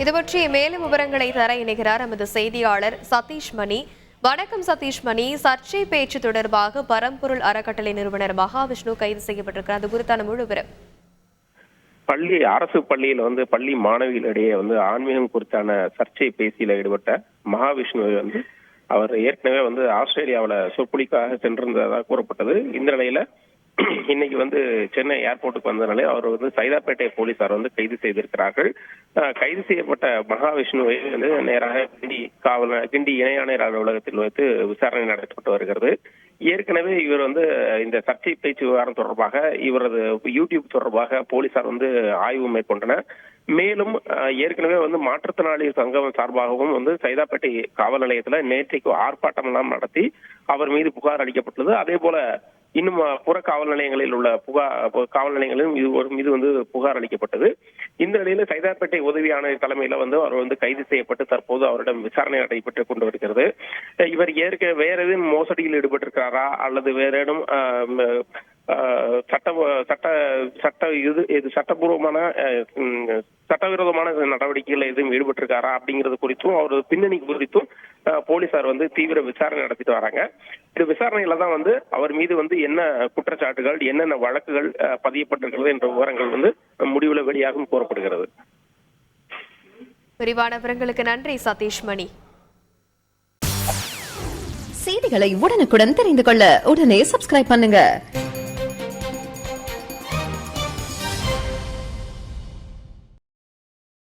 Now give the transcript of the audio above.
இது பற்றி மேலும் விவரங்களை தர இணைகிறார் நமது செய்தியாளர் சதீஷ் மணி. வணக்கம் சதீஷ் மணி. சர்ச்சை பேச்சு தொடர்பாக பரம்பொருள் அறக்கட்டளை நிறுவனர் மகாவிஷ்ணு கைது செய்யப்பட்டிருக்கிறார். அது குறித்தான முழு விவரம். அரசு பள்ளியில பள்ளி மாணவிகளிடையே ஆன்மீகம் குறித்தான சர்ச்சை பேசியில ஈடுபட்ட மகாவிஷ்ணு அவர் ஏற்கனவே ஆஸ்திரேலியாவில சொற்பொழிக்காக சென்றிருந்ததாக கூறப்பட்டது. இந்த நிலையில இன்னைக்கு சென்னை ஏர்போர்ட்டுக்கு வந்த நிலையில் அவர் சைதாப்பேட்டை போலீசார் கைது செய்திருக்கிறார்கள். கைது செய்யப்பட்ட மகாவிஷ்ணுவை நேராக கிண்டி இணை ஆணையர் அலுவலகத்தில் வைத்து விசாரணை நடத்தப்பட்டு வருகிறது. ஏற்கனவே இவர் இந்த சர்ச்சை பேச்சு விவகாரம் தொடர்பாக இவரது யூடியூப் தொடர்பாக போலீசார் ஆய்வு மேற்கொண்டனர். மேலும் ஏற்கனவே மாற்றுத்திறனாளி சங்கம் சார்பாகவும் சைதாப்பேட்டை காவல் நிலையத்துல நேற்றைக்கு ஆர்ப்பாட்டம் எல்லாம் நடத்தி அவர் மீது புகார் அளிக்கப்பட்டது. அதே போல இன்னும் புற காவல் நிலையங்களில் உள்ள காவல் நிலையங்களிலும் மீது புகார் அளிக்கப்பட்டது. இந்த நிலையில சைதாப்பேட்டை உதவி ஆணையர் தலைமையில அவர் கைது செய்யப்பட்டு தற்போது அவரிடம் விசாரணை நடைபெற்றுக் கொண்டு வருகிறது. இவர் வேற ஏதும் மோசடியில் ஈடுபட்டிருக்கிறாரா அல்லது வேற ஏதும் சட்டபூர்வமான சட்டவிரோதமான நடவடிக்கைகள் எதுவும் ஈடுபட்டிருக்காரா அப்படிங்கிறது குறித்தும் அவரது பின்னணி குறித்தும் போலீசார் தீவிர விசாரணை நடத்திட்டு வராங்க. இந்த விசாரணையில தான் அவர் மீது என்ன குற்றச்சாட்டுகள், என்னென்ன வழக்குகள் பதியப்பட்டிருக்கிறது என்ற விவரங்கள் முடிவுல வெளியாகும் கூறப்படுகிறது. விரிவான விவரங்களுக்கு நன்றி சதீஷ் மணி. செய்திகளை உடனுக்குடன் தெரிந்து கொள்ள உடனே சப்ஸ்கிரைப் பண்ணுங்க.